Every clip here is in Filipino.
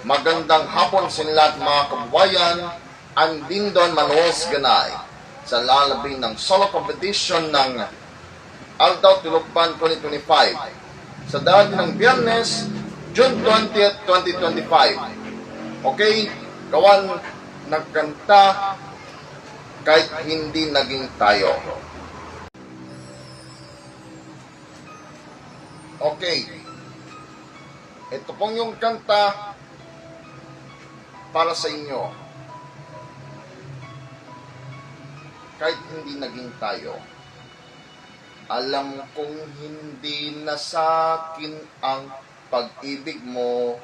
Magandang hapon sa lahat mga kababayan. I'm Dindon Manuels Ganay sa lalabing ng solo competition ng Aldaw Tulukpan 2025 sa darating ng Biyernes, June 20th, 2025. Okay, gawan nagkanta kahit hindi naging tayo. Okay, ito pong yung kanta para sa inyo. Kahit hindi naging tayo. Alam kong hindi na sa'kin ang pag-ibig mo.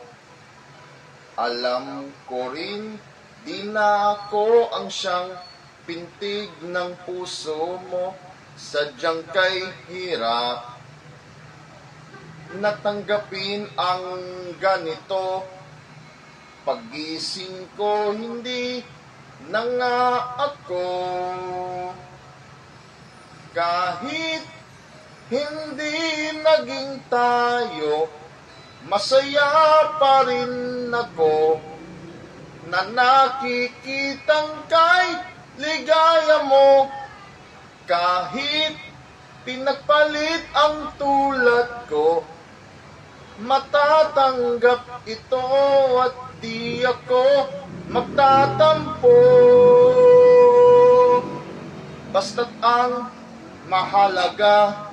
Alam ko rin, di na ako ang siyang pintig ng puso mo. Sadyang kay hirap natanggapin ang ganito. Paggising ko, hindi na nga ako. Kahit hindi naging tayo, masaya pa rin ako na nakikitang kay ligaya mo. Kahit pinagpalit ang tulad ko, matatanggap ito at di ako magtatampo. Basta't ang mahalaga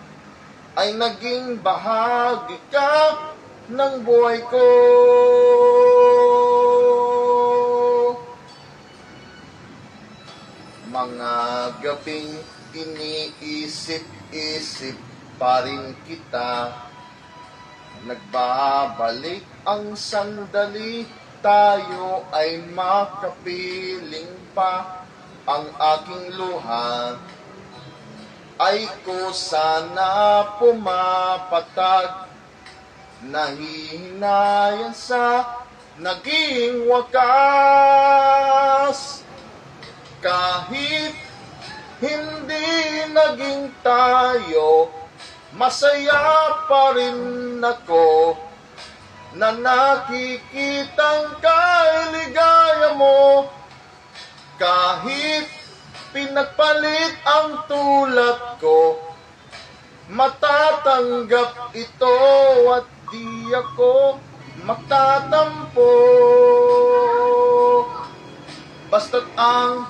ay naging bahagi ka ng buhay ko. Mga gabing iniisip-isip pa rin kita. Nagbabalik ang sandali, tayo ay makapiling pa. Ang aking luha ay ko sana pumapatag. Nahihinayan sa naging wakas. Kahit hindi naging tayo, masaya pa rin ako na nakikitang kailigaya mo. Kahit pinagpalit ang tulad ko, matatanggap ito at di ako magtatampo. Basta't ang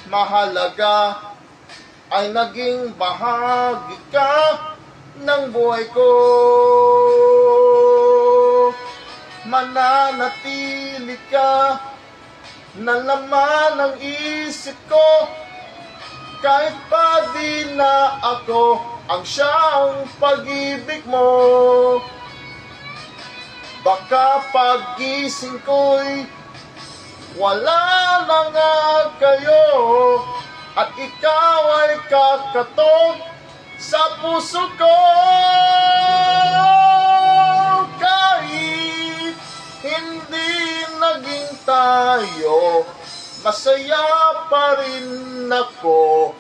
mahalaga ay naging bahagi ka ng buhay ko. Mananatili ka na laman ng isip ko. Kahit pa di na ako ang siyang pag-ibig mo. Baka paggising ko'y wala na nga kayo, at ikaw ay kakatok sa puso ko. Kahit hindi naging tayo, masaya pa rin ako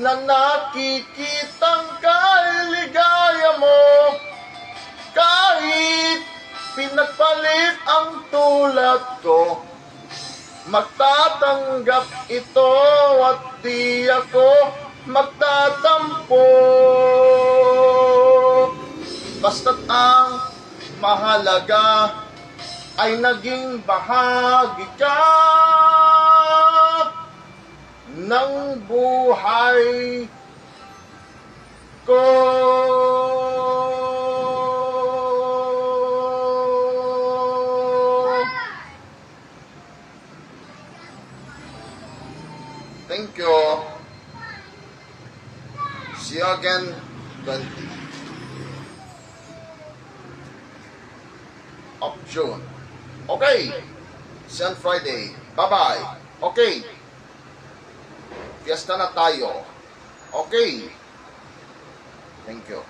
na nakikitang kailigaya mo. Kahit pinagpalit ang tulad ko, magtatanggap ito at di ako magtatampo. Basta't ang mahalaga ay naging bahagi ka ng buhay ko. Thank you. See you again 20 of June. Okay. See you on Friday. Bye-bye. Okay. Fiesta na tayo. Okay. Thank you.